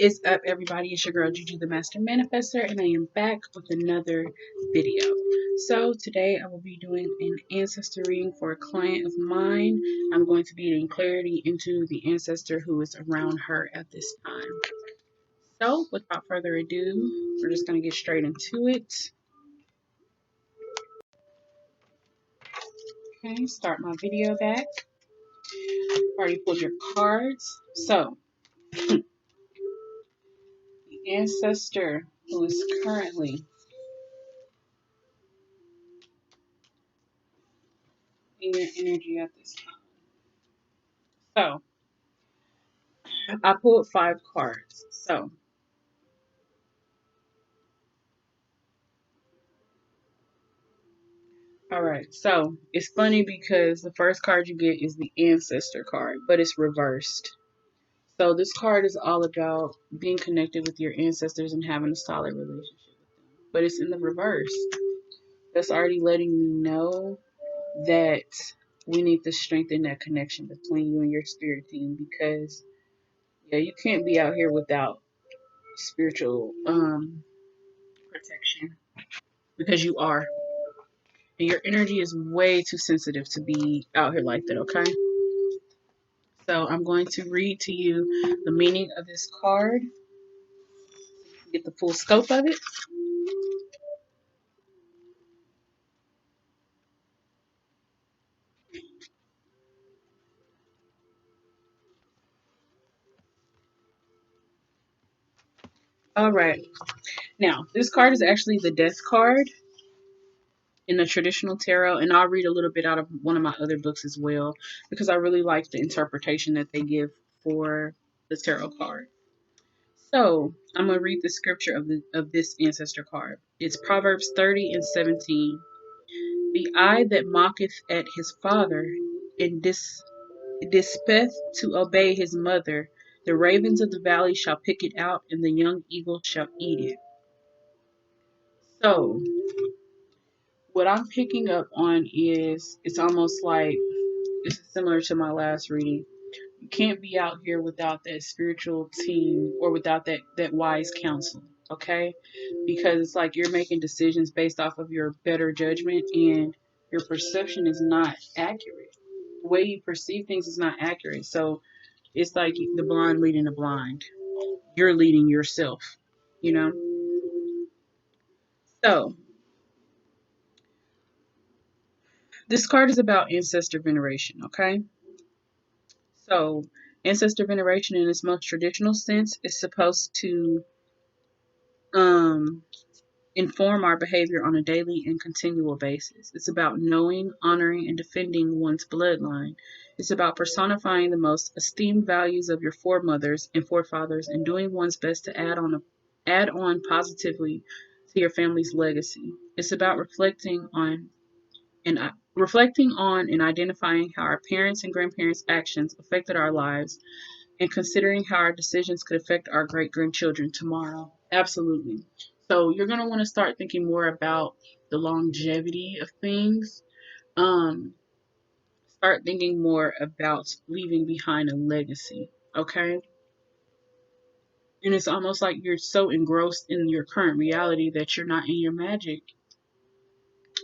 is up, everybody? It's your girl Juju the Master Manifestor, and I am back with another video. So today I will be doing an ancestor reading for a client of mine. I'm going to be getting clarity into the ancestor who is around her at this time. So without further ado, we're just going to get straight into it. Okay, start my video back. Already pulled your cards. So the ancestor who is currently in your energy at this time. So I pulled 5 cards. So, all right. So it's funny because the first card you get is the Ancestor card, but it's reversed. So this card is all about being connected with your ancestors and having a solid relationship with them. But it's in the reverse. That's already letting me know that we need to strengthen that connection between you and your spirit team, because yeah, you can't be out here without spiritual protection, because you are. And your energy is way too sensitive to be out here like that, okay? So I'm going to read to you the meaning of this card, get the full scope of it. All right. Now, this card is actually the Death card in the traditional tarot, and I'll read a little bit out of one of my other books as well, because I really like the interpretation that they give for the tarot card. So I'm going to read the scripture of this ancestor card. It's Proverbs 30:17. The eye that mocketh at his father and despeth to obey his mother, the ravens of the valley shall pick it out, and the young eagle shall eat it. So what I'm picking up on is, it's almost like, this is similar to my last reading. You can't be out here without that spiritual team, or without that wise counsel, okay? Because it's like you're making decisions based off of your better judgment, and your perception is not accurate. The way you perceive things is not accurate. So it's like the blind leading the blind. You're leading yourself, you know? So this card is about ancestor veneration, okay? So ancestor veneration in its most traditional sense is supposed to um inform our behavior on a daily and continual basis. It's about knowing, honoring, and defending one's bloodline. It's about personifying the most esteemed values of your foremothers and forefathers, and doing one's best to add on positively to your family's legacy. It's about reflecting on and identifying how our parents and grandparents' actions affected our lives, and considering how our decisions could affect our great grandchildren tomorrow. Absolutely. So you're going to want to start thinking more about the longevity of things. Um, Start thinking more about leaving behind a legacy. Okay. And it's almost like you're so engrossed in your current reality that you're not in your magic.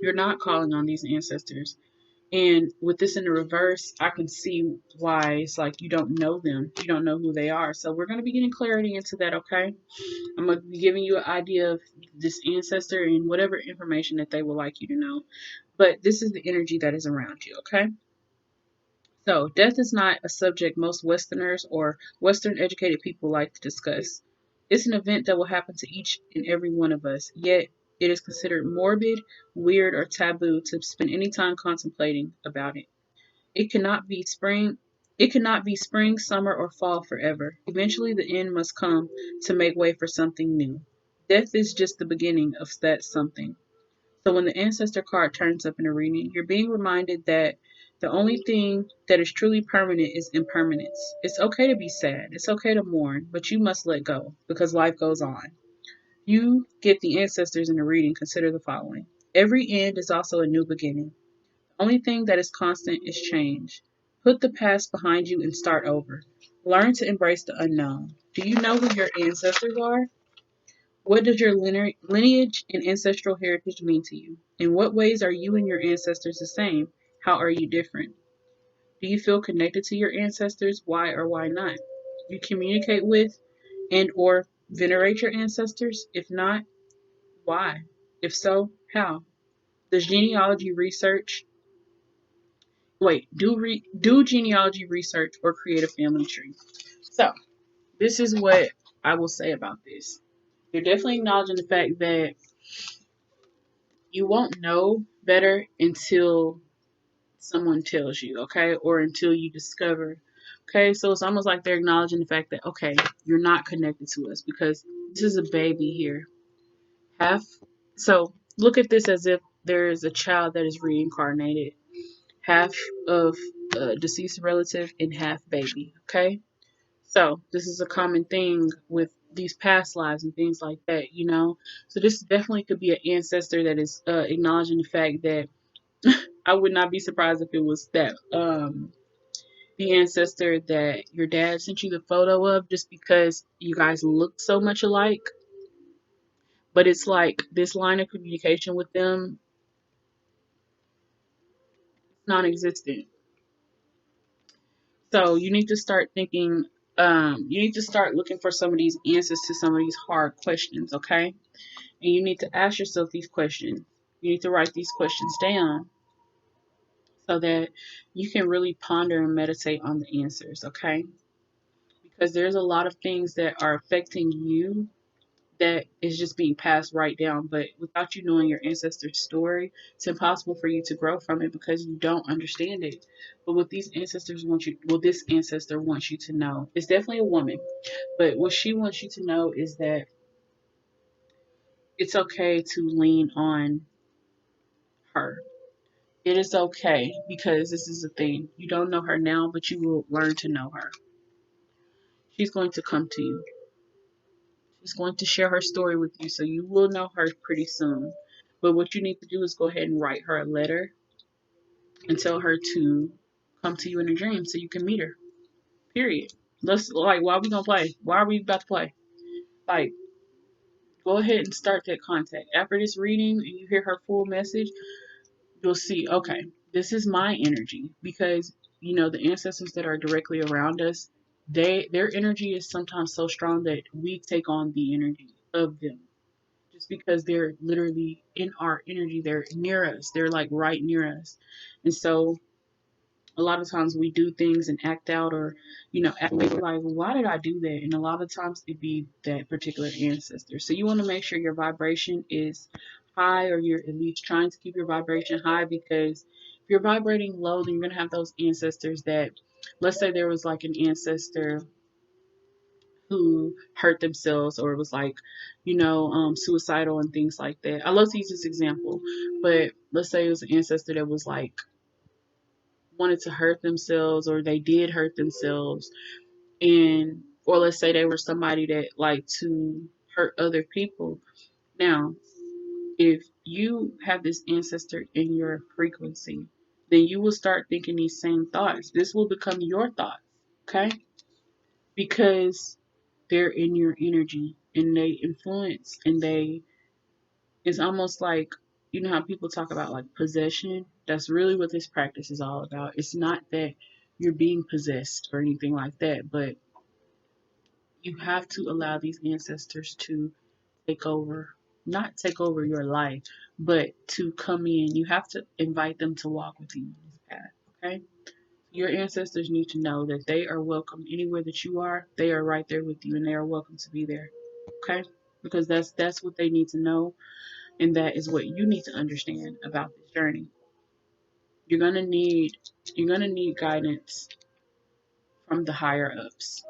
You're not calling on these ancestors. And with this in the reverse, I can see why it's like you don't know them. You don't know who they are. So we're going to be getting clarity into that, okay? I'm going to be giving you an idea of this ancestor and whatever information that they would like you to know. But this is the energy that is around you, okay? So death is not a subject most Westerners or Western educated people like to discuss. It's an event that will happen to each and every one of us, yet it is considered morbid, weird, or taboo to spend any time contemplating about it. It cannot be spring. It cannot be spring, summer, or fall forever. Eventually, the end must come to make way for something new. Death is just the beginning of that something. So when the ancestor card turns up in a reading, you're being reminded that the only thing that is truly permanent is impermanence. It's okay to be sad. It's okay to mourn, but you must let go because life goes on. You get the ancestors in the reading. Consider the following. Every end is also a new beginning. The only thing that is constant is change. Put the past behind you and start over. Learn to embrace the unknown. Do you know who your ancestors are? What does your lineage and ancestral heritage mean to you? In what ways are you and your ancestors the same? How are you different? Do you feel connected to your ancestors? Why or why not? Do you communicate with and or venerate your ancestors? If not, why? If so, how? Does genealogy research do genealogy research or create a family tree? So, this is what I will say about this. You're definitely acknowledging the fact that you won't know better until someone tells you, okay, or until you discover. Okay, so it's almost like they're acknowledging the fact that, okay, you're not connected to us because this is a baby here. Half, so look at this as if there is a child that is reincarnated, half of a deceased relative and half baby, okay? So this is a common thing with these past lives and things like that, you know? So this definitely could be an ancestor that is acknowledging the fact that I would not be surprised if it was that the ancestor that your dad sent you the photo of just because you guys look so much alike. But it's like this line of communication with them is non-existent. So you need to start thinking, you need to start looking for some of these answers to some of these hard questions, okay? And you need to ask yourself these questions. You need to write these questions down so that you can really ponder and meditate on the answers, okay? Because there's a lot of things that are affecting you that is just being passed right down. But without you knowing your ancestor's story, it's impossible for you to grow from it because you don't understand it. But what these ancestors want you, well, this ancestor wants you to know, it's definitely a woman, but what she wants you to know is that it's okay to lean on her. It is okay because this is the thing. You don't know her now, but you will learn to know her. She's going to come to you. She's going to share her story with you, so you will know her pretty soon. But what you need to do is go ahead and write her a letter and tell her to come to you in a dream so you can meet her. Period. Let's like, why are we gonna play? Why are we about to play? Like, go ahead and start that contact. After this reading and you hear her full message, you'll see, okay, this is my energy because you know the ancestors that are directly around us, their energy is sometimes so strong that we take on the energy of them just because they're literally in our energy. They're near us. They're like right near us. And so a lot of times we do things and act out or, you know, act like, well, why did I do that? And a lot of times it be that particular ancestor. So you want to make sure your vibration is high or you're at least trying to keep your vibration high because if you're vibrating low, then you're going to have those ancestors that, let's say there was like an ancestor who hurt themselves or was like, you know, suicidal and things like that. I love to use this example, but let's say it was an ancestor that was like wanted to hurt themselves or they did hurt themselves and or let's say they were somebody that liked to hurt other people. Now, if you have this ancestor in your frequency, then you will start thinking these same thoughts. This will become your thoughts, okay? Because they're in your energy and they influence and they it's almost like you know how people talk about like possession. That's really what this practice is all about. It's not that you're being possessed or anything like that, but you have to allow these ancestors to take over, not take over your life, but to come in. You have to invite them to walk with you on this path, okay? Your ancestors need to know that they are welcome anywhere that you are. They are right there with you and they are welcome to be there. Okay? Because that's what they need to know and that is what you need to understand about this journey. You're going to need guidance from the higher ups.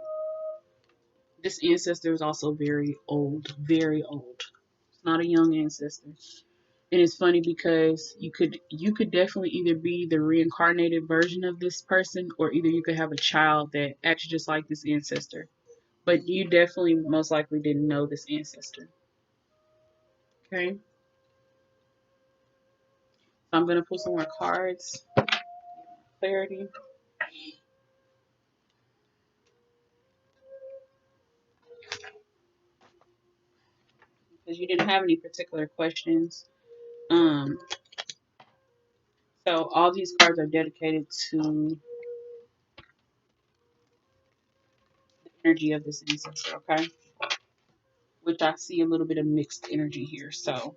This ancestor is also very old, very old. It's not a young ancestor. And it's funny because you could definitely either be the reincarnated version of this person or either you could have a child that acts just like this ancestor. But you definitely most likely didn't know this ancestor. Okay? So I'm gonna pull some more cards. Clarity. because you didn't have any particular questions. Um, so all these cards are dedicated to the energy of this ancestor, okay? Which I see a little bit of mixed energy here, so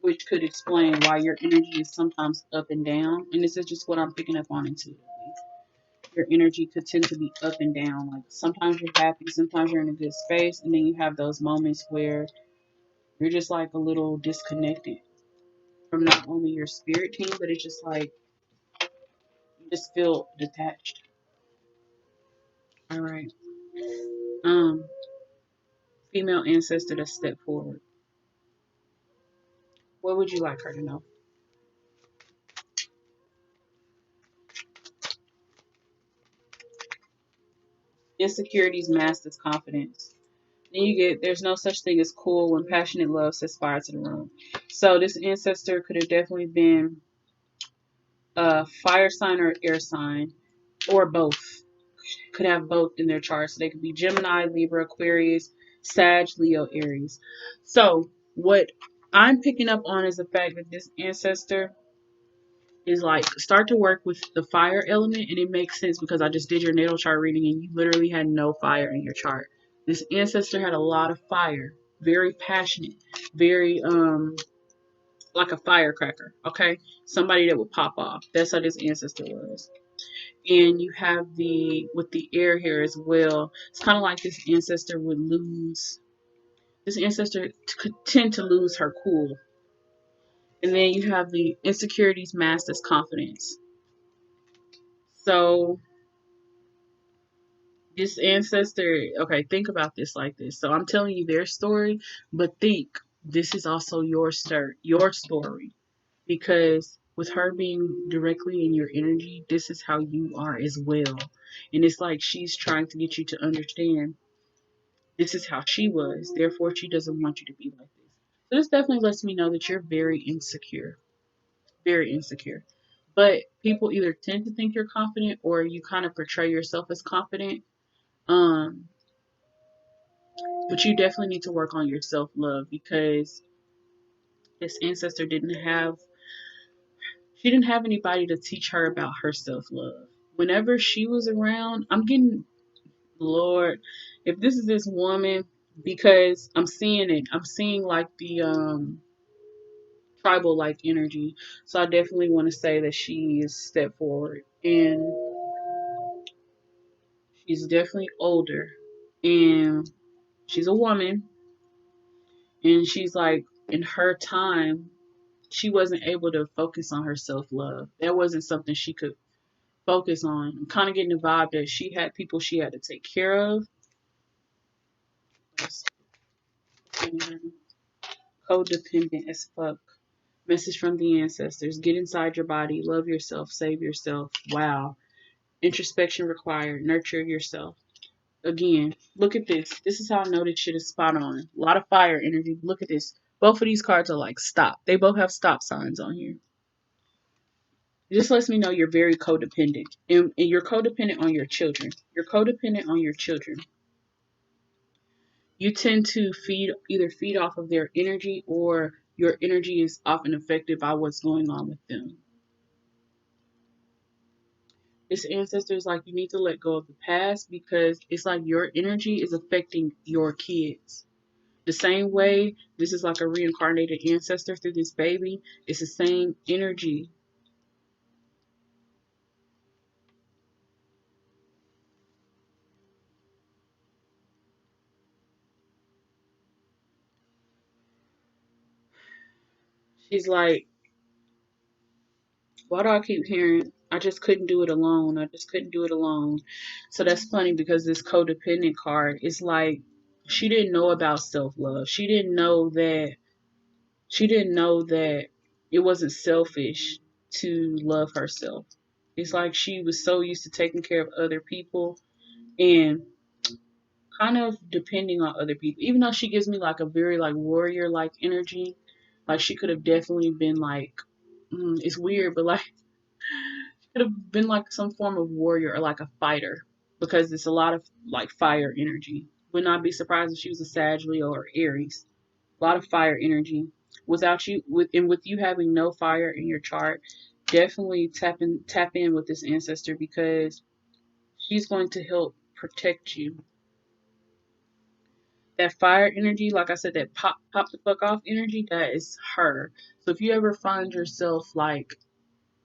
which could explain why your energy is sometimes up and down. And this is just what I'm picking up on intuitively. Your energy could tend to be up and down. Like sometimes you're happy, sometimes you're in a good space, and then you have those moments where you're just like a little disconnected from not only your spirit team, but it's just like you just feel detached. All right. Um, Female ancestor to step forward. What would you like her to know? Insecurities masked as confidence. Then you get there's no such thing as cool when passionate love sets fire to the room. So this ancestor could have definitely been a fire sign or air sign, or both. Could have both in their chart. So they could be Gemini, Libra, Aquarius, Sag, Leo, Aries. So what I'm picking up on is the fact that this ancestor is like start to work with the fire element, and it makes sense because I just did your natal chart reading and you literally had no fire in your chart. This ancestor had a lot of fire, very passionate, very like a firecracker, okay? Somebody that would pop off. That's how this ancestor was. And you have the with the air here as well. It's kind of like this ancestor would lose. This ancestor could tend to lose her cool. And then you have the insecurities masked as confidence. So this ancestor, okay, think about this like this. So I'm telling you their story, but think this is also your story, because with her being directly in your energy, this is how you are as well. And it's like she's trying to get you to understand this is how she was, therefore she doesn't want you to be like this. So this definitely lets me know that you're very insecure, very insecure. But people either tend to think you're confident or you kind of portray yourself as confident. Um, but you definitely need to work on your self love, because this ancestor didn't have anybody to teach her about her self love. Whenever she was around, I'm getting, Lord, if this is this woman, because I'm seeing it, I'm seeing like the tribal like energy. So I definitely want to say that she is stepped forward, and she's definitely older, and she's a woman, and she's like in her time she wasn't able to focus on her self love. That wasn't something she could focus on. I'm kind of getting the vibe that she had people she had to take care of. Codependent as fuck. Message from the ancestors. Get inside your body. Love yourself. Save yourself. Wow. Introspection required. Nurture yourself. Again, look at this. This is how I know this shit is spot on. A lot of fire energy. Look at this. Both of these cards are like stop. They both have stop signs on here. This lets me know you're very codependent. And you're codependent on your children. You're codependent on your children. You tend to either feed off of their energy, or your energy is often affected by what's going on with them. This ancestor is like you need to let go of the past, because it's like your energy is affecting your kids. The same way this is like a reincarnated ancestor through this baby, it's the same energy. She's like, why do I keep hearing I just couldn't do it alone? I just couldn't do it alone. So that's funny, because this codependent card is like she didn't know about self love. She didn't know that it wasn't selfish to love herself. It's like she was so used to taking care of other people and kind of depending on other people. Even though she gives me like a very like warrior like energy, like she could have definitely been like, it's weird, but like she could have been like some form of warrior or like a fighter, because it's a lot of like fire energy. Would not be surprised if she was a Sag, Leo, or Aries. A lot of fire energy. Without you, with you having no fire in your chart, definitely tap in with this ancestor because she's going to help protect you. That fire energy, like I said, that pop the fuck off energy, that is her. So if you ever find yourself like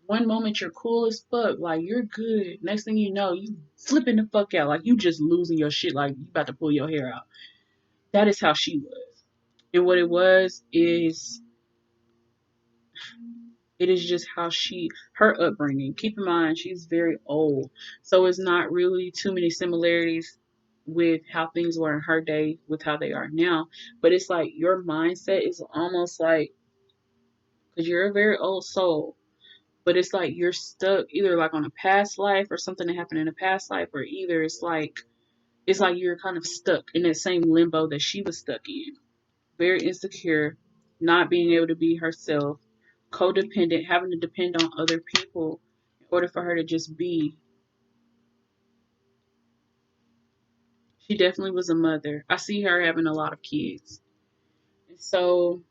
one moment you're cool as fuck, like you're good. Next thing you know, you flipping the fuck out, like you just losing your shit, like you about to pull your hair out. That is how she was. And what it was is it is just how her upbringing. Keep in mind, she's very old. So it's not really too many similarities with how things were in her day with how they are now. But it's like your mindset is almost like, because you're a very old soul, but it's like you're stuck either like on a past life or something that happened in a past life, or either it's like you're kind of stuck in that same limbo that she was stuck in. Very insecure, not being able to be herself, codependent, having to depend on other people in order for her to just be. She definitely was a mother. I see her having a lot of kids. And so,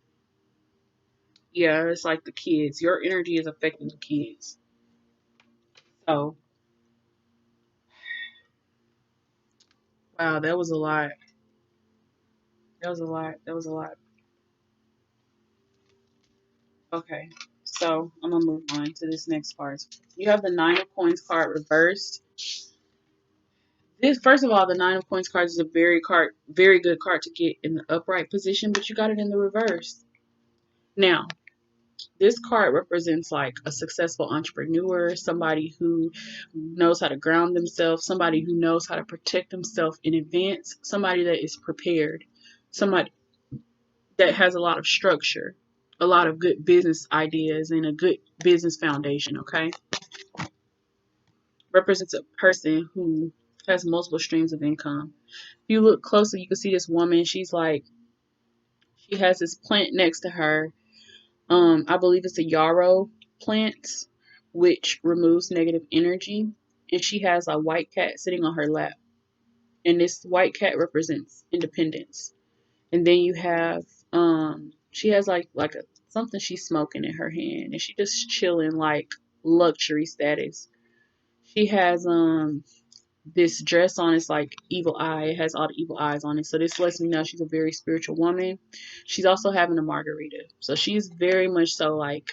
yeah, it's like the kids. Your energy is affecting the kids. So, wow, that was a lot. That was a lot. That was a lot. Okay, so I'm gonna move on to this next card. You have the Nine of Coins card reversed. This, first of all, the Nine of Coins card is a very good card to get in the upright position, but you got it in the reverse. Now, this card represents like a successful entrepreneur, somebody who knows how to ground themselves, somebody who knows how to protect themselves in advance, somebody that is prepared, somebody that has a lot of structure, a lot of good business ideas, and a good business foundation. Okay, represents a person who has multiple streams of income. If you look closely, you can see this woman. She has this plant next to her. I believe it's a yarrow plant, which removes negative energy. And she has a white cat sitting on her lap. And this white cat represents independence. And then you have she has like a something she's smoking in her hand, and she just chilling like luxury status. She has this dress on. It's like evil eye. It has all the evil eyes on it. So this lets me know she's a very spiritual woman. She's also having a margarita. So she's very much so like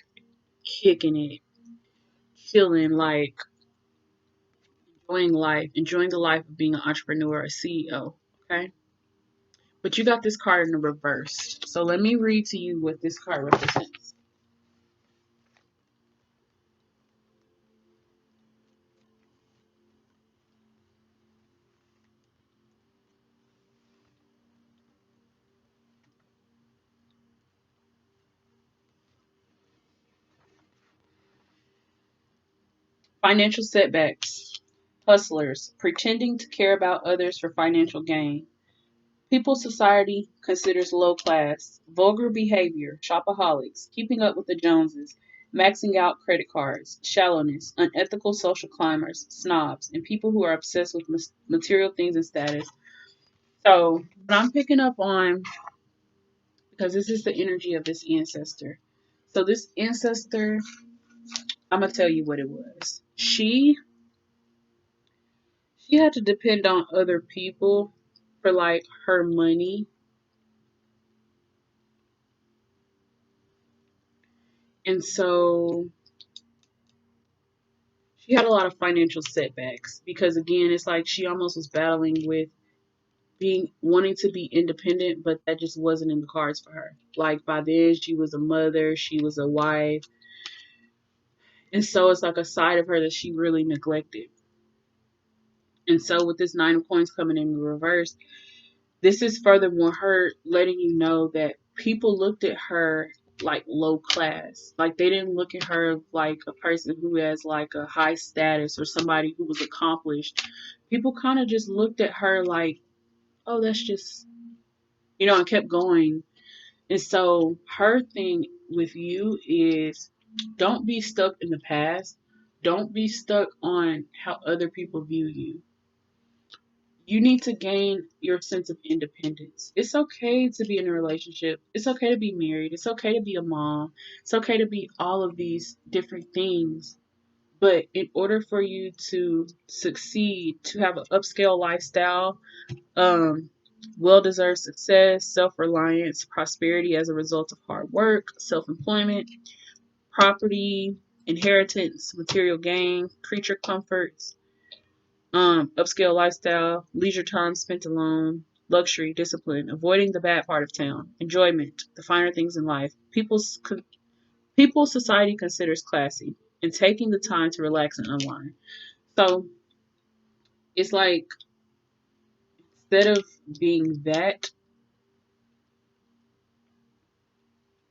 kicking it, chilling, like enjoying life, enjoying the life of being an entrepreneur, a CEO. Okay. But you got this card in the reverse. So let me read to you what this card represents. Financial setbacks. Hustlers, pretending to care about others for financial gain. People society considers low class, vulgar behavior, shopaholics, keeping up with the Joneses, maxing out credit cards, shallowness, unethical social climbers, snobs, and people who are obsessed with material things and status. So, what I'm picking up on, because this is the energy of this ancestor. So, this ancestor, I'm gonna tell you what it was. She had to depend on other people for like her money. And so she had a lot of financial setbacks because again, it's like she almost was battling with being wanting to be independent, but that just wasn't in the cards for her. Like by then she was a mother, she was a wife, and so it's like a side of her that she really neglected. And so with this Nine of Coins coming in reverse, this is furthermore her letting you know that people looked at her like low class. Like they didn't look at her like a person who has like a high status or somebody who was accomplished. People kind of just looked at her like, oh, that's just, and kept going. And so her thing with you is don't be stuck in the past. Don't be stuck on how other people view you. You need to gain your sense of independence. It's okay to be in a relationship. It's okay to be married. It's okay to be a mom. It's okay to be all of these different things. But in order for you to succeed, to have an upscale lifestyle, um, well deserved success, self reliance, prosperity as a result of hard work, self employment, property, inheritance, material gain, creature comforts, upscale lifestyle, leisure time spent alone, luxury, discipline, avoiding the bad part of town, enjoyment, the finer things in life, people society considers classy, and taking the time to relax and unwind. So it's like instead of being that,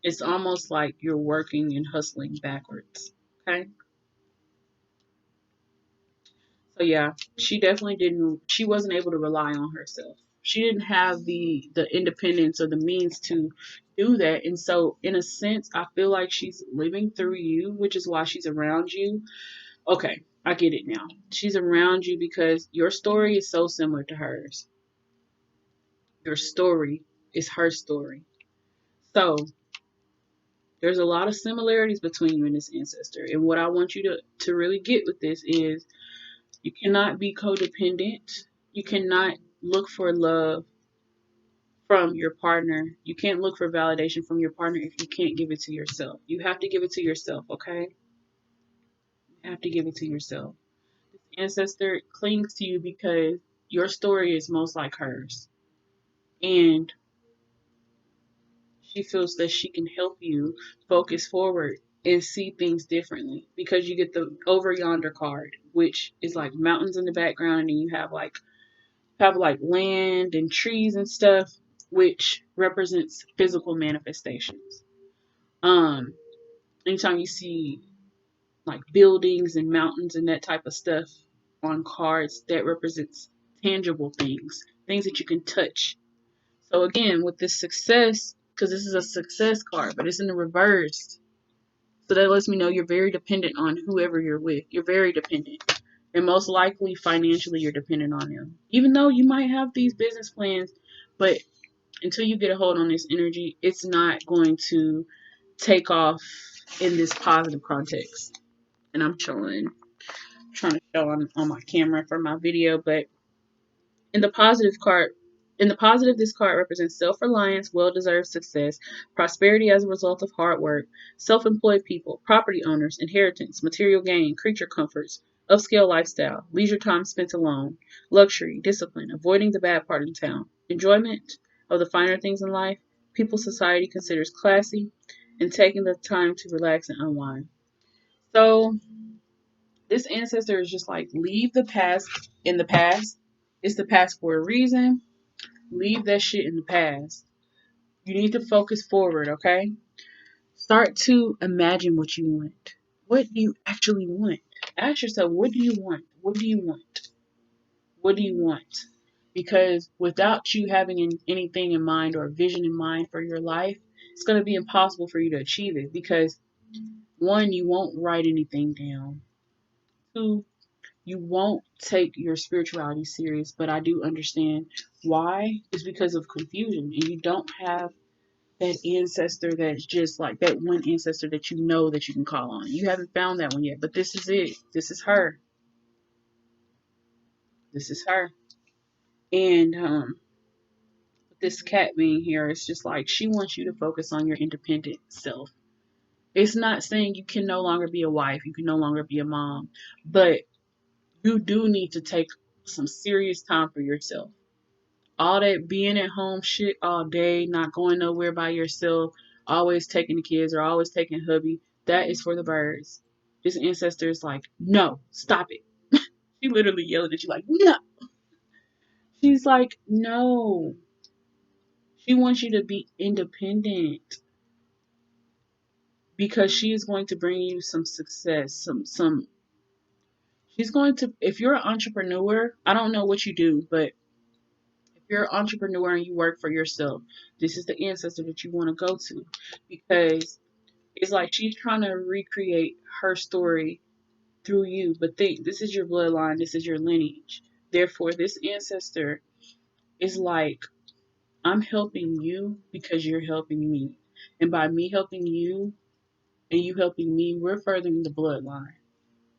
it's almost like you're working and hustling backwards. Okay. So yeah, she definitely didn't. She wasn't able to rely on herself. She didn't have the independence or the means to do that. And so, in a sense, I feel like she's living through you, which is why she's around you. Okay, I get it now. She's around you because your story is so similar to hers. Your story is her story. So there's a lot of similarities between you and this ancestor. And what I want you to really get with this is you cannot be codependent. You cannot look for love from your partner. You can't look for validation from your partner if you can't give it to yourself. You have to give it to yourself, okay? You have to give it to yourself. This ancestor clings to you because your story is most like hers. And she feels that she can help you focus forward and see things differently because you get the over yonder card, which is like mountains in the background, and you have like land and trees and stuff, which represents physical manifestations. Um, Anytime you see like buildings and mountains and that type of stuff on cards, that represents tangible things, things that you can touch. So again, with this success, because this is a success card, but it's in the reverse. So that lets me know you're very dependent on whoever you're with. You're very dependent. And most likely financially you're dependent on them. Even though you might have these business plans, but until you get a hold on this energy, it's not going to take off in this positive context. And I'm trying to show on my camera for my video, but in the positive card, in the positive, this card represents self-reliance, well-deserved success, prosperity as a result of hard work, self-employed people, property owners, inheritance, material gain, creature comforts, upscale lifestyle, leisure time spent alone, luxury, discipline, avoiding the bad part in town, enjoyment of the finer things in life, people society considers classy, and taking the time to relax and unwind. So this ancestor is just like, leave the past in the past. It's the past for a reason. Leave that shit in the past. You need to focus forward, okay? Start to imagine what you want. What do you actually want? Ask yourself, what do you want? What do you want? What do you want? Because without you having anything in mind or a vision in mind for your life, it's going to be impossible for you to achieve it because one, you won't write anything down. Two, you won't take your spirituality serious, but I do understand why. It's because of confusion, and you don't have that ancestor that's just like that one ancestor that you know that you can call on. You haven't found that one yet, but this is it. This is her. This is her. And this cat being here, it's just like she wants you to focus on your independent self. It's not saying you can no longer be a wife, you can no longer be a mom, but you do need to take some serious time for yourself. All that being at home shit all day, not going nowhere by yourself, always taking the kids or always taking hubby, that is for the birds. This ancestor is like, no, stop it. She literally yelled at you like, no. She's like, no. She wants you to be independent because she is going to bring you some success, some she's going to, if you're an entrepreneur, I don't know what you do, but if you're an entrepreneur and you work for yourself, this is the ancestor that you want to go to because it's like she's trying to recreate her story through you. But think, this is your bloodline, this is your lineage. Therefore, this ancestor is like, I'm helping you because you're helping me. And by me helping you and you helping me, we're furthering the bloodline.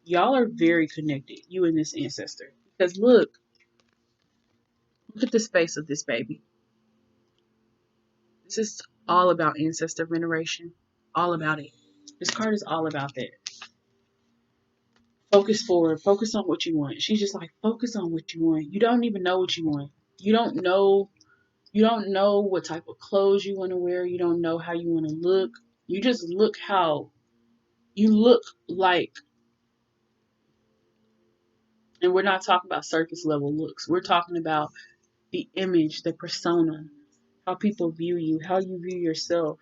Y'all are very connected, you and this ancestor. Because look at the face of this baby. This is all about ancestor veneration. All about it. This card is all about that. Focus forward. Focus on what you want. She's just like, focus on what you want. You don't even know what you want. You don't know. You don't know what type of clothes you want to wear. You don't know how you want to look. You just look how you look like. And we're not talking about surface level looks. We're talking about the image, the persona, how people view you, how you view yourself.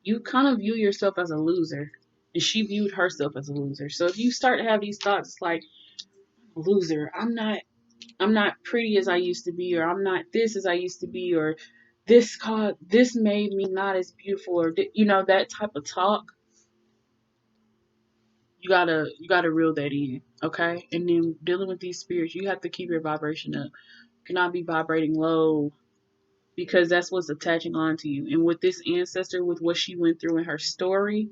You kind of view yourself as a loser. And she viewed herself as a loser. So if you start to have these thoughts, it's like, loser, I'm not pretty as I used to be, or I'm not this as I used to be, or this made me not as beautiful, or that type of talk. You gotta reel that in, okay? And then dealing with these spirits, you have to keep your vibration up. You cannot be vibrating low because that's what's attaching on to you. And with this ancestor, with what she went through in her story,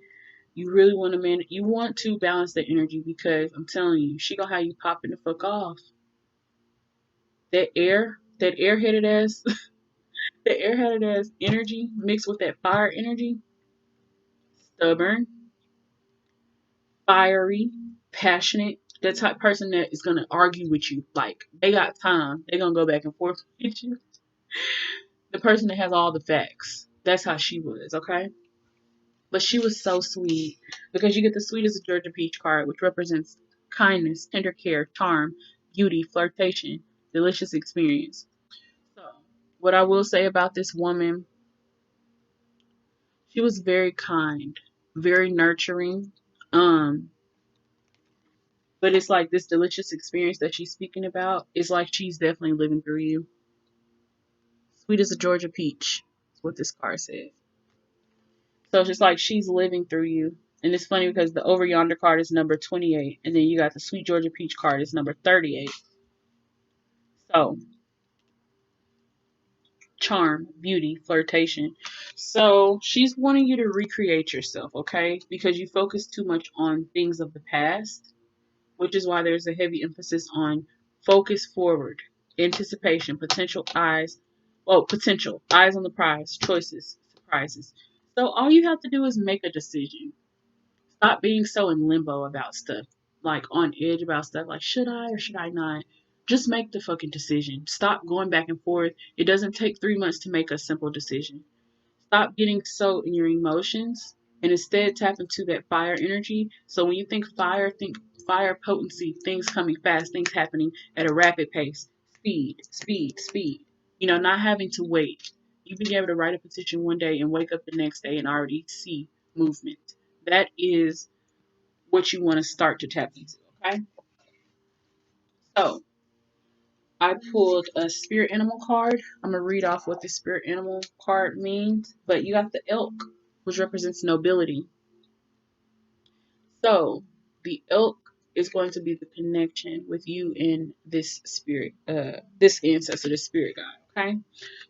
you really want to you want to balance the energy, because I'm telling you, she gonna have you popping the fuck off. That airheaded ass, the airheaded ass energy mixed with that fire energy, stubborn, fiery, passionate. That type of person that is gonna argue with you. Like, they got time. They're gonna go back and forth with you. The person that has all the facts. That's how she was, okay? But she was so sweet, because you get the sweet as a Georgia peach card, which represents kindness, tender care, charm, beauty, flirtation, delicious experience. So, what I will say about this woman, she was very kind, very nurturing. Um, but it's like this delicious experience that she's speaking about. It's like she's definitely living through you. Sweet as a Georgia peach, is what this card says. So it's just like she's living through you. And it's funny because the over yonder card is number 28, and then you got the sweet Georgia peach card is number 38. So, charm, beauty, flirtation. So she's wanting you to recreate yourself, okay? Because you focus too much on things of the past, which is why there's a heavy emphasis on focus forward, anticipation, potential eyes on the prize, choices, surprises. So all you have to do is make a decision. Stop being so in limbo about stuff, like on edge about stuff, like should I or should I not? Just make the fucking decision. Stop going back and forth. It doesn't take 3 months to make a simple decision. Stop getting so in your emotions and instead tap into that fire energy. So when you think fire potency, things coming fast, things happening at a rapid pace, speed, speed, speed. Not having to wait. You being able to write a petition one day and wake up the next day and already see movement. That is what you want to start to tap into, okay? So I pulled a spirit animal card. I'm gonna read off what the spirit animal card means. But you got the elk, which represents nobility. So the elk is going to be the connection with you and this spirit, this ancestor, the spirit guide. Okay.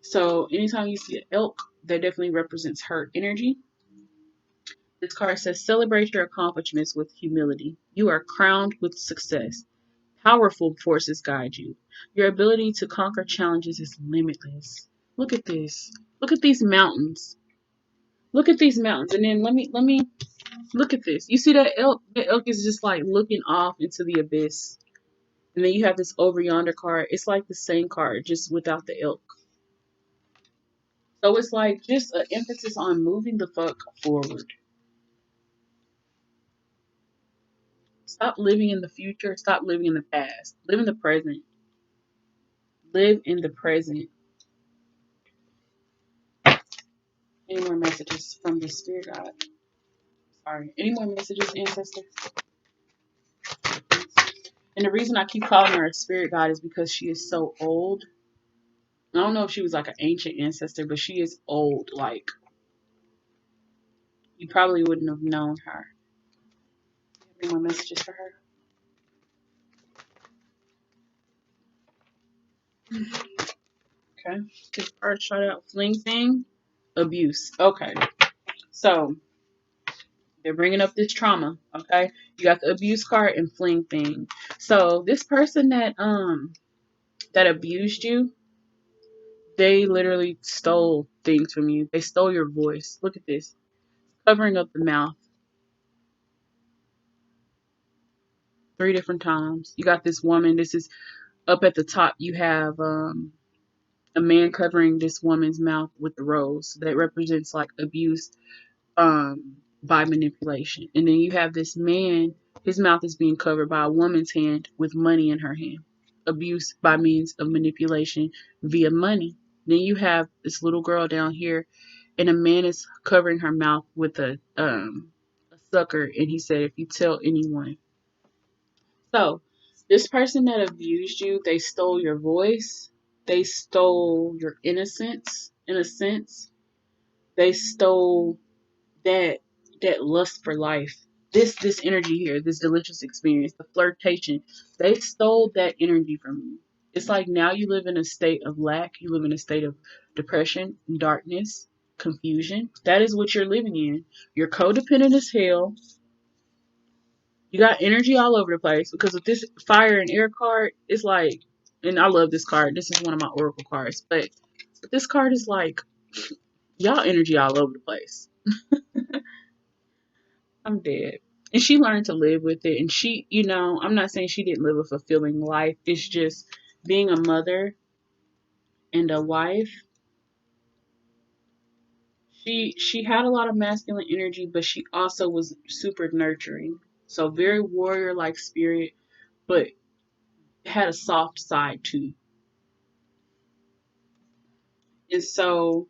So anytime you see an elk, that definitely represents her energy. This card says, celebrate your accomplishments with humility. You are crowned with success. Powerful forces guide you. Your ability to conquer challenges is limitless. Look at this. Look at these mountains. Look at these mountains. And then let me look at this. You see that elk? The elk is just like looking off into the abyss. And then you have this over yonder card. It's like the same card, just without the elk. So it's like just an emphasis on moving the fuck forward. Stop living in the future. Stop living in the past. Live in the present. Live in the present. Any more messages from the spirit guide? Sorry. Any more messages, ancestor? And the reason I keep calling her a spirit guide is because she is so old. I don't know if she was like an ancient ancestor, but she is old. Like, you probably wouldn't have known her. Any more messages for her? Okay. This card shot out fling thing. Abuse. Okay. So they're bringing up this trauma. Okay. You got the abuse card and fling thing. So this person that abused you, they literally stole things from you. They stole your voice. Look at this. Covering up the mouth 3 different times. You got this woman. This is up at the top. You have a man covering this woman's mouth with the rose that represents like abuse by manipulation. And then you have this man, his mouth is being covered by a woman's hand with money in her hand. Abuse by means of manipulation via money. Then you have this little girl down here, and a man is covering her mouth with a sucker, and he said, "If you tell anyone." So, this person that abused you, they stole your voice, they stole your innocence, in a sense. They stole that that lust for life. This energy here, this delicious experience, the flirtation, they stole that energy from you. It's like now you live in a state of lack, you live in a state of depression, darkness, confusion. That is what you're living in. You're codependent as hell. You got energy all over the place because with this fire and air card, it's like, and I love this card. This is one of my oracle cards, but this card is like y'all energy all over the place. I'm dead. And she learned to live with it. And she, I'm not saying she didn't live a fulfilling life. It's just being a mother and a wife. She had a lot of masculine energy, but she also was super nurturing. So very warrior like spirit, but had a soft side too. And so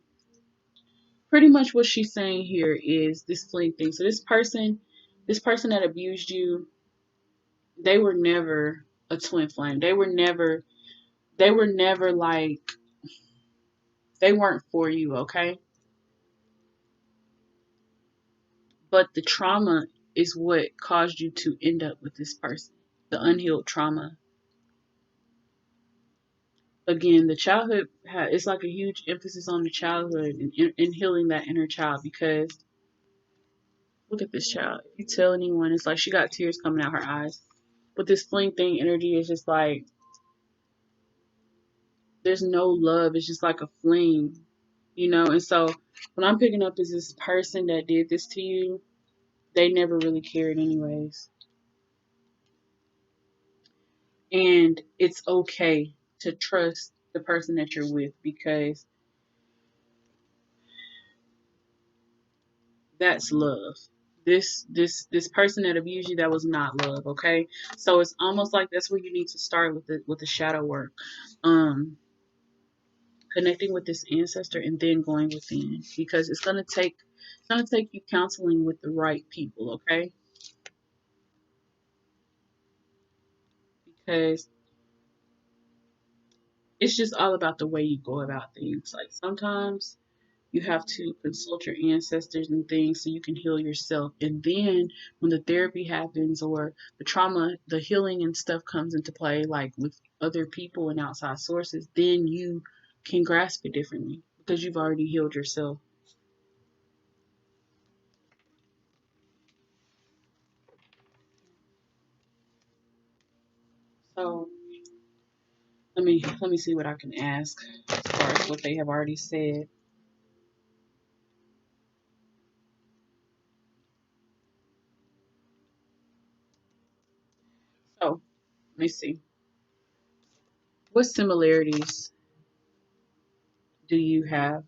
pretty much what she's saying here is this fleeing thing. So this person that abused you, they were never a twin flame. They were never like they weren't for you, okay? But the trauma is what caused you to end up with this person. The unhealed trauma. Again, the childhood it's like a huge emphasis on the childhood and healing that inner child because look at this child. If you tell anyone, it's like she got tears coming out her eyes. But this fling thing energy is just like there's no love. It's just like a fling. And so what I'm picking up is this person that did this to you. They never really cared, anyways. And it's okay to trust the person that you're with because that's love. This person that abused you, that was not love, okay? So it's almost like that's where you need to start with the shadow work. Um Connecting with this ancestor and then going within because it's gonna take you counseling with the right people, okay? Because it's just all about the way you go about things. Like sometimes you have to consult your ancestors and things so you can heal yourself. And then when the therapy happens or the trauma, the healing and stuff comes into play, like with other people and outside sources, then you can grasp it differently because you've already healed yourself. So let me see what I can ask as far as what they have already said. So let me see. What similarities do you have?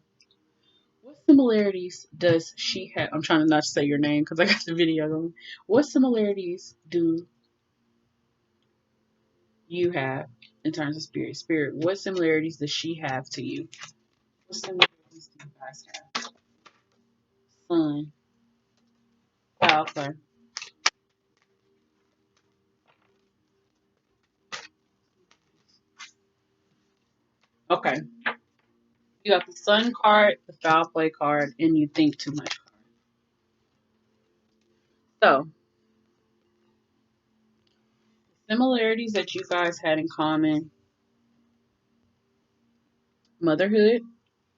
What similarities does she have? I'm trying to not say your name because I got the video going. What similarities do you have in terms of spirit? Spirit, what similarities does she have to you? What similarities do you guys have? Sun. Wow, okay. Okay. You got the sun card, the foul play card, and you think too much card. So, similarities that you guys had in common Motherhood,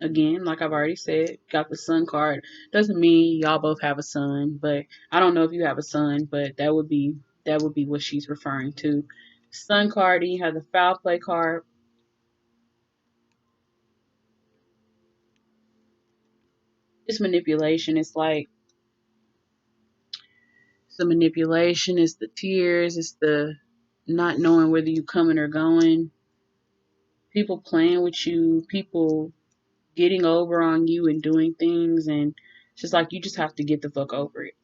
again, like I've already said, got the son card. Doesn't mean y'all both have a son, but I don't know if you have a son, but that would be what she's referring to. Son card, and you have the foul play card. It's manipulation. It's like it's the manipulation, it's the tears, it's the not knowing whether you coming or going, people playing with you, people getting over on you and doing things, and it's just like you just have to get the fuck over it.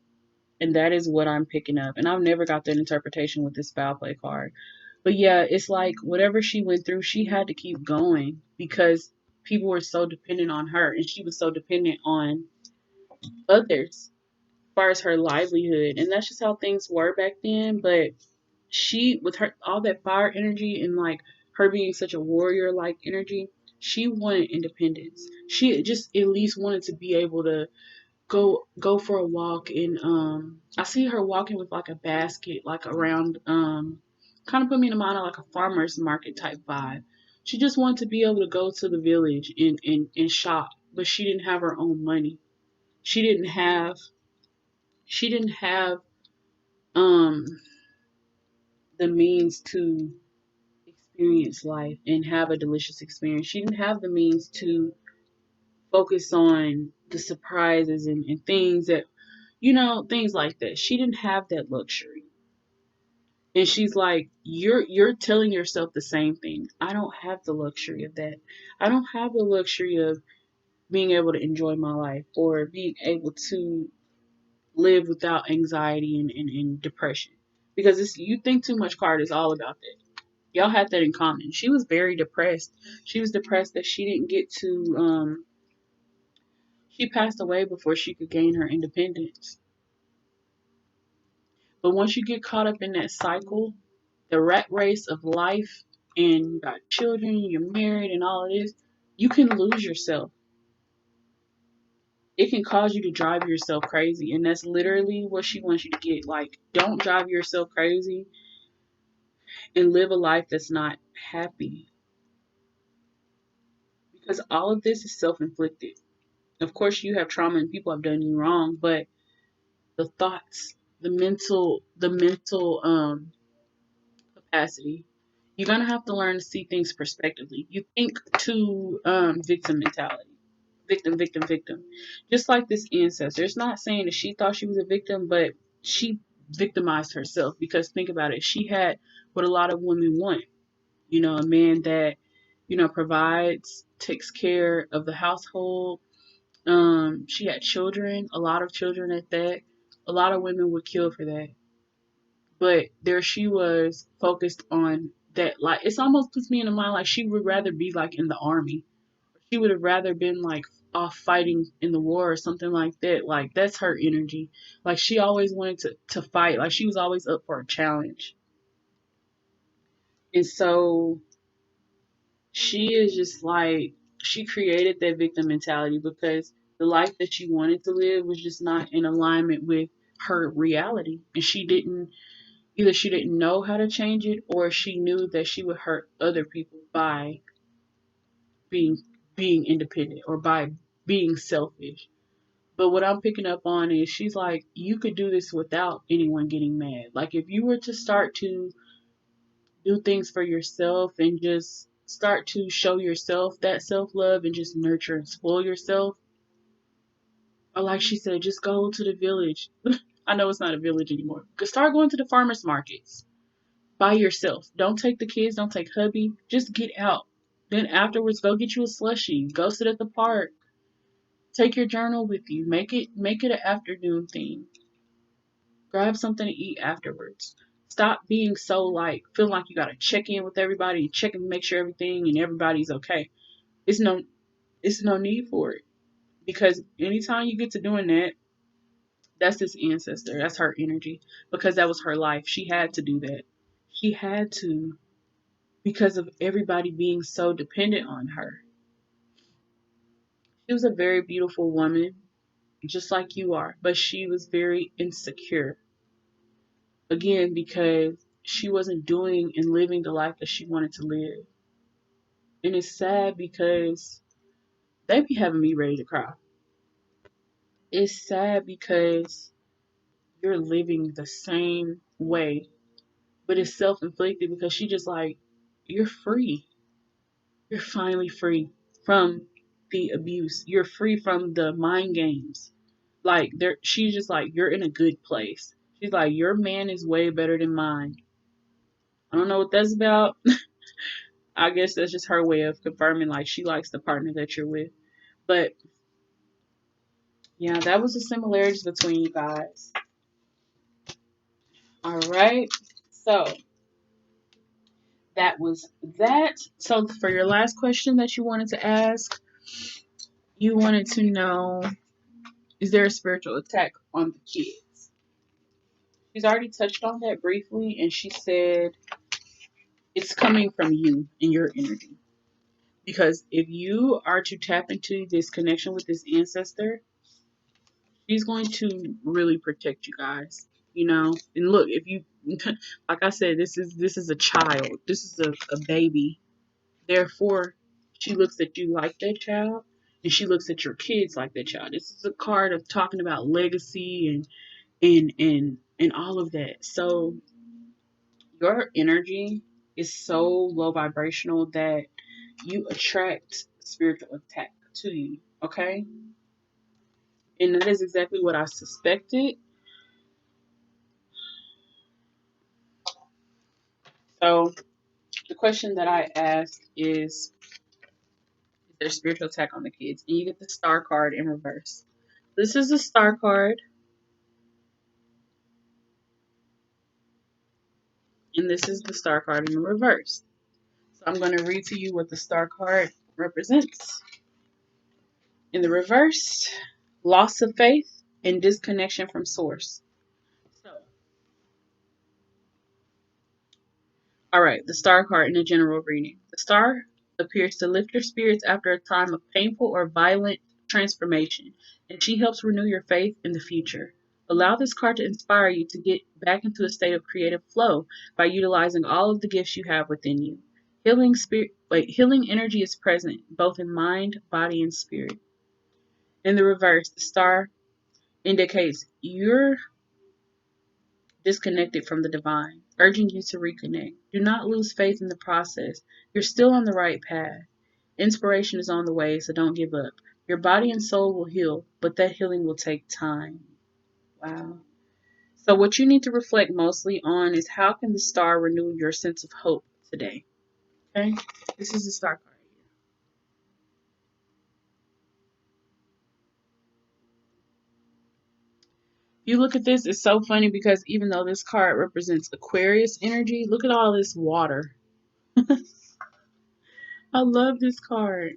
And that is what I'm picking up. And I've never got that interpretation with this foul play card. But yeah, it's like whatever she went through, she had to keep going because people were so dependent on her and she was so dependent on others as far as her livelihood. And that's just how things were back then. But she, with her all that fire energy and like her being such a warrior like energy, she wanted independence. She just at least wanted to be able to go for a walk, and I see her walking with like a basket like around, kind of put me in the mind of like a farmer's market type vibe. She just wanted to be able to go to the village and shop, but she didn't have her own money. She didn't have she didn't have um the means to experience life and have a delicious experience. She didn't have the means to focus on the surprises and things that, things like that. She didn't have that luxury. And she's like, you're telling yourself the same thing. I don't have the luxury of that. I don't have the luxury of being able to enjoy my life or being able to live without anxiety and depression. Because it's you think too much card is all about that. Y'all had that in common. She was very depressed. She was depressed that she didn't get to she passed away before she could gain her independence. But once you get caught up in that cycle, the rat race of life, and you got children, you're married, and all of this, you can lose yourself. It can cause you to drive yourself crazy. And that's literally what she wants you to get. Like, don't drive yourself crazy and live a life that's not happy. Because all of this is self inflicted. Of course, you have trauma and people have done you wrong, but the thoughts, the mental capacity. You're gonna have to learn to see things prospectively. You think to victim mentality. Victim, victim, victim. Just like this ancestor. It's not saying that she thought she was a victim, but she victimized herself because think about it. She had what a lot of women want. A man that, provides, takes care of the household. She had children, a lot of children at that. A lot of women would kill for that. But there she was focused on that. Like, it's almost puts me in the mind like she would rather be like in the army. She would have rather been like off fighting in the war or something like that. Like, that's her energy. Like, she always wanted to fight. Like, she was always up for a challenge. And so she is just like, she created that victim mentality because the life that she wanted to live was just not in alignment with her reality. And either she didn't know how to change it or she knew that she would hurt other people by being being independent or by being selfish. But what I'm picking up on is she's like, you could do this without anyone getting mad. Like, if you were to start to do things for yourself and just start to show yourself that self love and just nurture and spoil yourself, or like she said, just go to the village. I know it's not a village anymore. Start going to the farmers markets by yourself. Don't take the kids, don't take hubby. Just get out. Then afterwards, go get you a slushie. Go sit at the park. Take your journal with you. Make it an afternoon thing. Grab something to eat afterwards. Stop being so like feeling like you gotta check in with everybody and check and make sure everything and everybody's okay. It's no it's no need for it. Because anytime you get to doing that, that's this ancestor. That's her energy. Because that was her life. She had to do that. She had to because of everybody being so dependent on her. She was a very beautiful woman, just like you are, but she was very insecure. Again, because she wasn't doing and living the life that she wanted to live. And it's sad because they be having me ready to cry. It's sad because you're living the same way, but it's self inflicted because she just like, you're free. You're finally free from the abuse. You're free from the mind games. Like she's just like, you're in a good place. She's like, your man is way better than mine. I don't know what that's about. I guess that's just her way of confirming like she likes the partner that you're with. But yeah, that was the similarities between you guys. All right. So that was that. So for your last question that you wanted to ask, you wanted to know, is there a spiritual attack on the kids? She's already touched on that briefly, and she said it's coming from you and your energy. Because if you are to tap into this connection with this ancestor, she's going to really protect you guys. You know, and look, if you, like I said, this is a child. This is a baby. Therefore, she looks at you like that child, and she looks at your kids like that child. This is a card of talking about legacy and all of that. So your energy is so low vibrational that you attract spiritual attack to you. Okay, and that is exactly what I suspected. So the question that I asked is there spiritual attack on the kids? And you get the star card in reverse. This is the star card, and this is the star card in reverse. So I'm going to read to you what the star card represents. In the reverse, loss of faith and disconnection from source. So, all right, the star card in a general reading. The star appears to lift your spirits after a time of painful or violent transformation, and she helps renew your faith in the future. Allow this card to inspire you to get back into a state of creative flow by utilizing all of the gifts you have within you. Healing energy is present both in mind, body, and spirit. In the reverse, the star indicates you're disconnected from the divine, urging you to reconnect. Do not lose faith in the process. You're still on the right path. Inspiration is on the way, so don't give up. Your body and soul will heal, but that healing will take time. Wow. So, what you need to reflect mostly on is how can the star renew your sense of hope today? Okay? This is the star card. If you look at this, it's so funny because even though this card represents Aquarius energy, look at all this water. I love this card.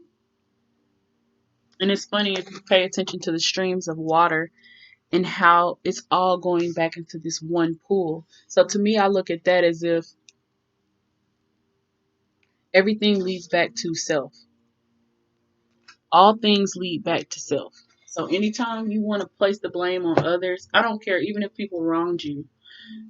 And it's funny if you pay attention to the streams of water and how it's all going back into this one pool. So to me, I look at that as if everything leads back to self. All things lead back to self. So anytime you want to place the blame on others, I don't care, even if people wronged you.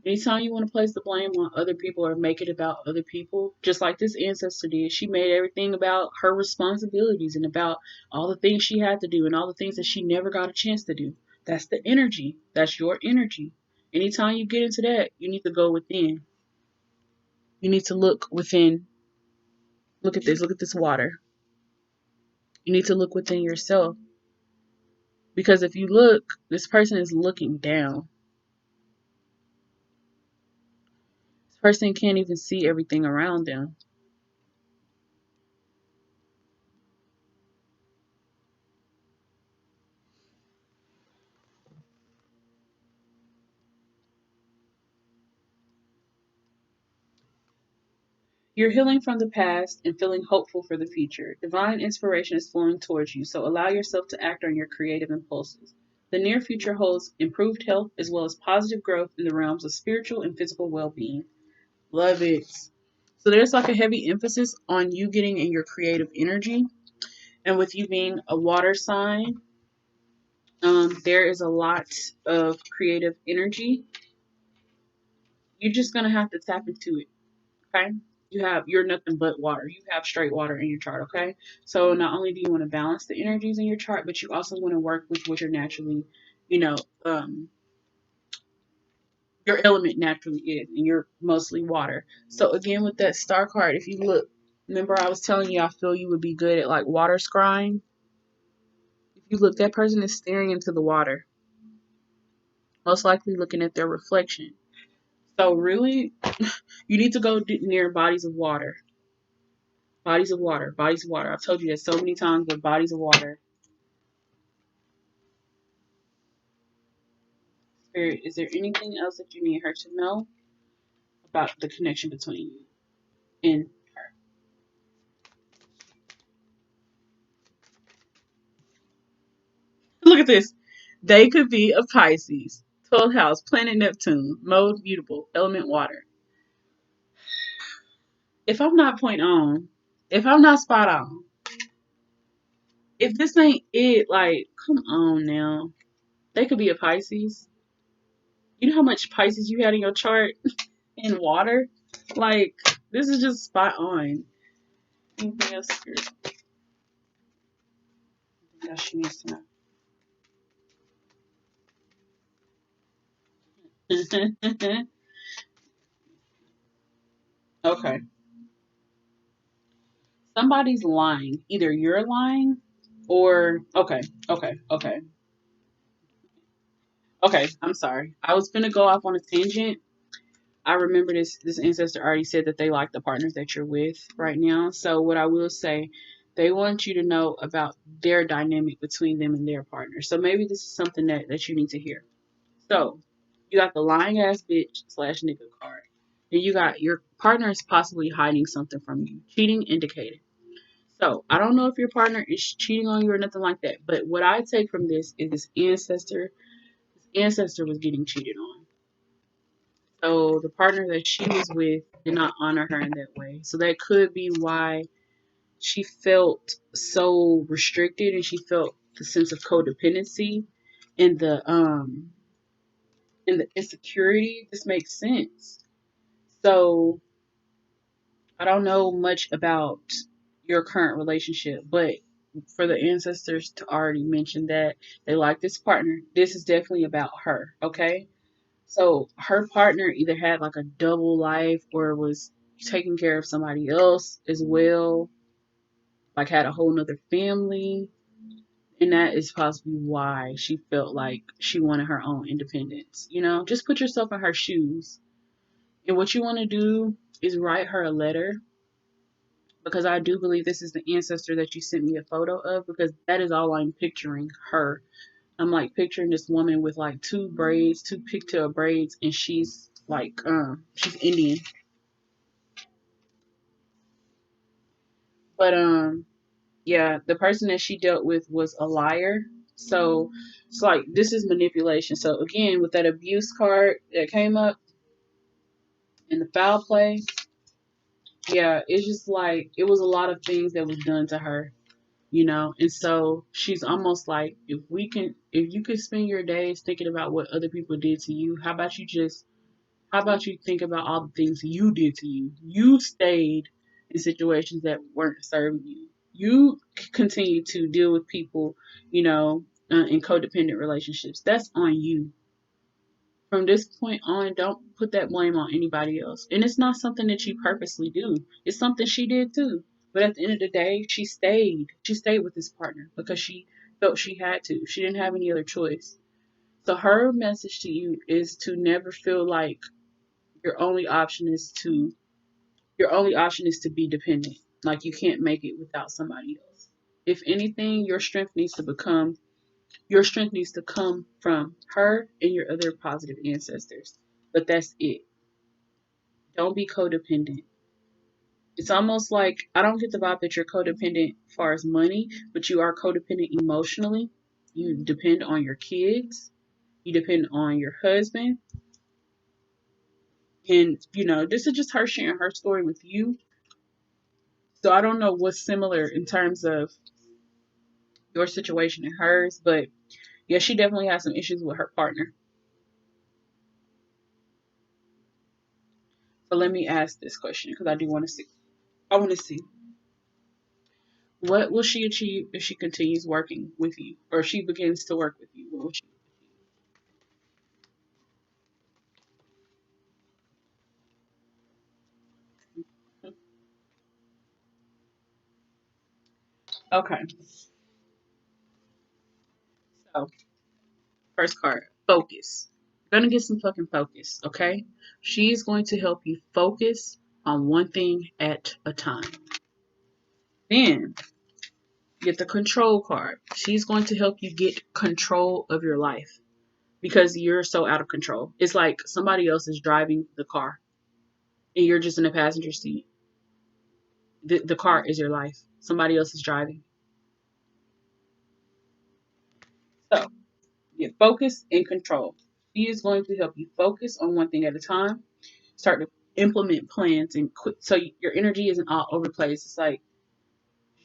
Anytime you want to place the blame on other people or make it about other people, just like this ancestor did, she made everything about her responsibilities and about all the things she had to do and all the things that she never got a chance to do. That's the energy. That's your energy. Anytime you get into that, you need to go within. You need to look within. Look at this. Look at this water. You need to look within yourself. Because if you look, this person is looking down. This person can't even see everything around them. You're healing from the past and feeling hopeful for the future. Divine inspiration is flowing towards you, so allow yourself to act on your creative impulses. The near future holds improved health as well as positive growth in the realms of spiritual and physical well being. Love it. So there's like a heavy emphasis on you getting in your creative energy. And with you being a water sign, there is a lot of creative energy. You're just going to have to tap into it. Okay. You're nothing but water. You have straight water in your chart, okay? So not only do you want to balance the energies in your chart, but you also want to work with what you're naturally, you know, your element naturally is, and you're mostly water. So again, with that star card, if you look, remember I was telling you I feel you would be good at like water scrying. If you look, that person is staring into the water, most likely looking at their reflection. So really, you need to go near bodies of water. Bodies of water, bodies of water. I've told you that so many times, but bodies of water. Spirit, is there anything else that you need her to know about the connection between you and her? Look at this. They could be a Pisces, 12th house, planet Neptune, mode mutable, element water. If I'm not point on, if I'm not spot on, if this ain't it, like, come on now. They could be a Pisces. You know how much Pisces you had in your chart in water? Like, this is just spot on. Anything else? Yeah, she needs to know. Okay. Somebody's lying. Either you're lying or okay. I'm sorry. I was gonna go off on a tangent. I remember this ancestor already said that they like the partners that you're with right now. So what I will say, they want you to know about their dynamic between them and their partner. So maybe this is something that you need to hear. So you got the lying ass bitch slash nigga card. And you got your partner is possibly hiding something from you. Cheating indicated. So I don't know if your partner is cheating on you or nothing like that. But what I take from this is this ancestor was getting cheated on. So the partner that she was with did not honor her in that way. So that could be why she felt so restricted and she felt the sense of codependency and the insecurity. This makes sense. So I don't know much about your current relationship, but for the ancestors to already mention that they like this partner, this is definitely about her, okay? So her partner either had like a double life or was taking care of somebody else as well, like had a whole nother family. And that is possibly why she felt like she wanted her own independence. You know, just put yourself in her shoes. And what you want to do is write her a letter because I do believe this is the ancestor that you sent me a photo of because that is all I'm picturing her. I'm like picturing this woman with like two braids, two pigtail braids, and she's like she's Indian. But yeah, the person that she dealt with was a liar. So it's like this is manipulation. So again, with that abuse card that came up in the foul play, yeah, it's just like it was a lot of things that was done to her, you know. And so she's almost like if you could spend your days thinking about what other people did to you, how about you think about all the things you did to you? You stayed in situations that weren't serving you. You continue to deal with people, you know, in codependent relationships. That's on you. From this point on, don't put that blame on anybody else. And it's not something that you purposely do. It's something she did too. But at the end of the day, she stayed. She stayed with this partner because she felt she had to. She didn't have any other choice. So her message to you is to never feel like your only option is to your only option is to be dependent. Like you can't make it without somebody else. If anything, your strength needs to come from her and your other positive ancestors. But that's it. Don't be codependent. It's almost like I don't get the vibe that you're codependent as far as money, but you are codependent emotionally. You depend on your kids, you depend on your husband, and you know, this is just her sharing her story with you. So I don't know what's similar in terms of your situation and hers, but yeah, she definitely has some issues with her partner. But let me ask this question because I do want to see. I want to see what will she achieve if she continues working with you, or she begins to work with you. What will she? Okay, so first card, focus. You're gonna get some fucking focus, okay? She's going to help you focus on one thing at a time. Then get the control card. She's going to help you get control of your life because you're so out of control. It's like somebody else is driving the car and you're just in the passenger seat. The car is your life. Somebody else is driving. So get focus and control. She is going to help you focus on one thing at a time. Start to implement plans and quit so your energy isn't all over the place. It's like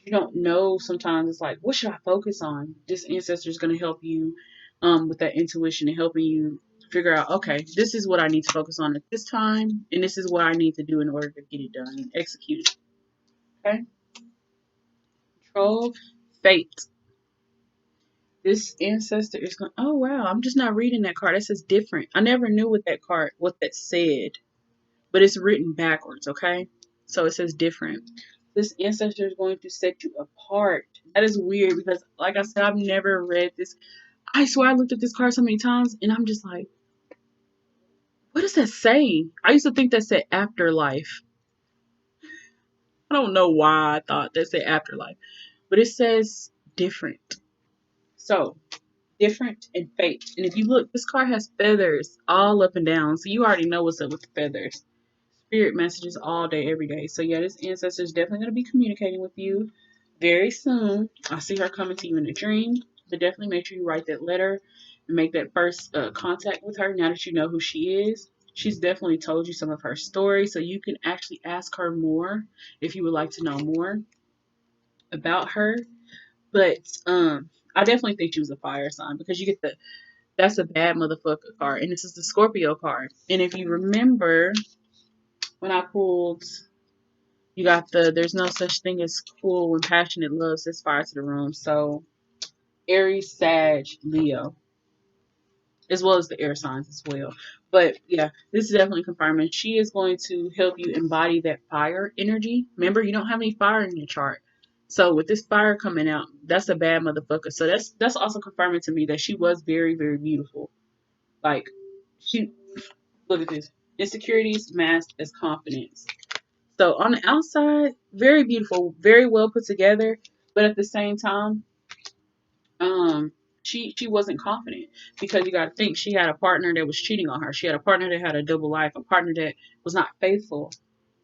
you don't know sometimes. It's like, what should I focus on? This ancestor is going to help you with that intuition and helping you figure out, okay, this is what I need to focus on at this time, and this is what I need to do in order to get it done and execute it. Okay? Control, fate. This ancestor is going, oh wow, I'm just not reading that card. It says different. I never knew what that said, but it's written backwards, okay? So it says different. This ancestor is going to set you apart. That is weird because, like I said, I've never read this. I swear I looked at this card so many times and I'm just like, what does that say? I used to think that said afterlife. I don't know why I thought that said afterlife, but it says different. So, different and fate. And if you look, this card has feathers all up and down. So you already know what's up with the feathers. Spirit messages all day, every day. So yeah, this ancestor is definitely going to be communicating with you very soon. I see her coming to you in a dream. But definitely make sure you write that letter and make that first contact with her now that you know who she is. She's definitely told you some of her story, so you can actually ask her more if you would like to know more about her. But I definitely think she was a fire sign because you get the that's a bad motherfucker card, and this is the Scorpio card. And if you remember when I pulled, you got the there's no such thing as cool when passionate love sets fire to the room. So Aries, Sag, Leo, as well as the air signs as well. But yeah, this is definitely confirming she is going to help you embody that fire energy. Remember, you don't have any fire in your chart. So with this fire coming out, that's a bad motherfucker. So that's also confirming to me that she was very, very beautiful. Like she look at this. Insecurities masked as confidence. So on the outside, very beautiful, very well put together, but at the same time, um, she wasn't confident because you got to think she had a partner that was cheating on her. She had a partner that had a double life, a partner that was not faithful,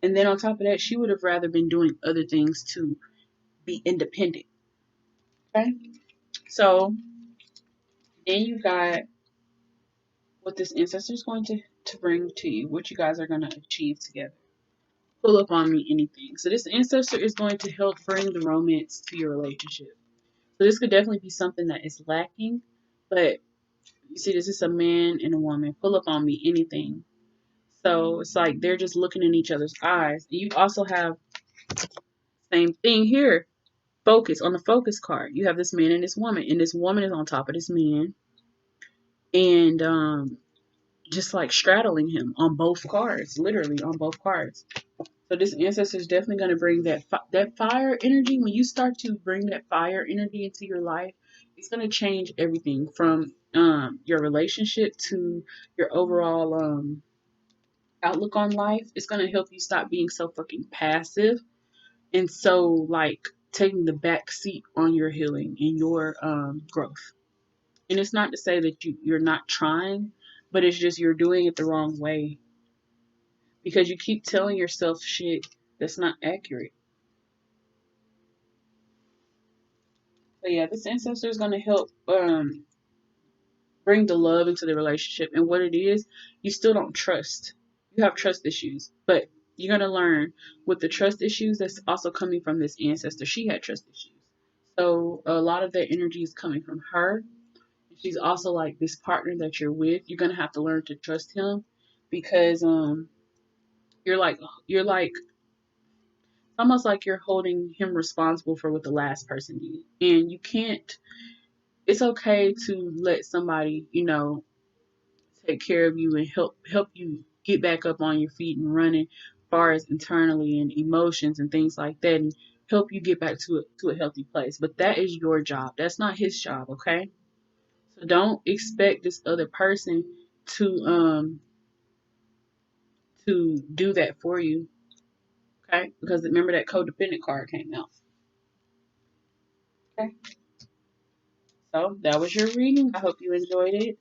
and then on top of that, she would have rather been doing other things to be independent. Okay, so then you got what this ancestor is going to bring to you, what you guys are going to achieve together. Pull up on me anything. So this ancestor is going to help bring the romance to your relationship. So this could definitely be something that is lacking, but you see, this is a man and a woman. Pull up on me anything. So it's like they're just looking in each other's eyes. You also have same thing here. Focus on the focus card. You have this man and this woman, and this woman is on top of this man, and just like straddling him on both cards, literally on both cards. So this ancestor is definitely going to bring that fire energy. When you start to bring that fire energy into your life, it's going to change everything from your relationship to your overall outlook on life. It's going to help you stop being so fucking passive and so like taking the back seat on your healing and your growth. And it's not to say that you're not trying, but it's just you're doing it the wrong way because you keep telling yourself shit that's not accurate. But yeah, this ancestor is going to help bring the love into the relationship. And what it is, you still don't trust. You have trust issues, but you're going to learn with the trust issues that's also coming from this ancestor. She had trust issues. So a lot of that energy is coming from her. She's also like this partner that you're with. You're going to have to learn to trust him because You're like it's almost like you're holding him responsible for what the last person did. And you can't, it's okay to let somebody, take care of you and help you get back up on your feet and running as far as internally and emotions and things like that, and help you get back to a healthy place. But that is your job. That's not his job, okay? So don't expect this other person to um to do that for you, okay? Because remember that codependent card came out. Okay. So that was your reading. I hope you enjoyed it.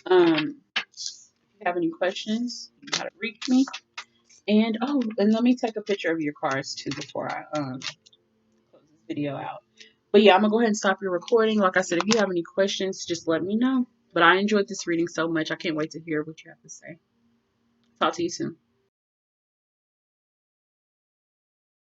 If you have any questions, you know how to reach me. And oh, and let me take a picture of your cards too before I close this video out. But yeah, I'm gonna go ahead and stop your recording. Like I said, if you have any questions, just let me know. But I enjoyed this reading so much. I can't wait to hear what you have to say. Talk to you soon.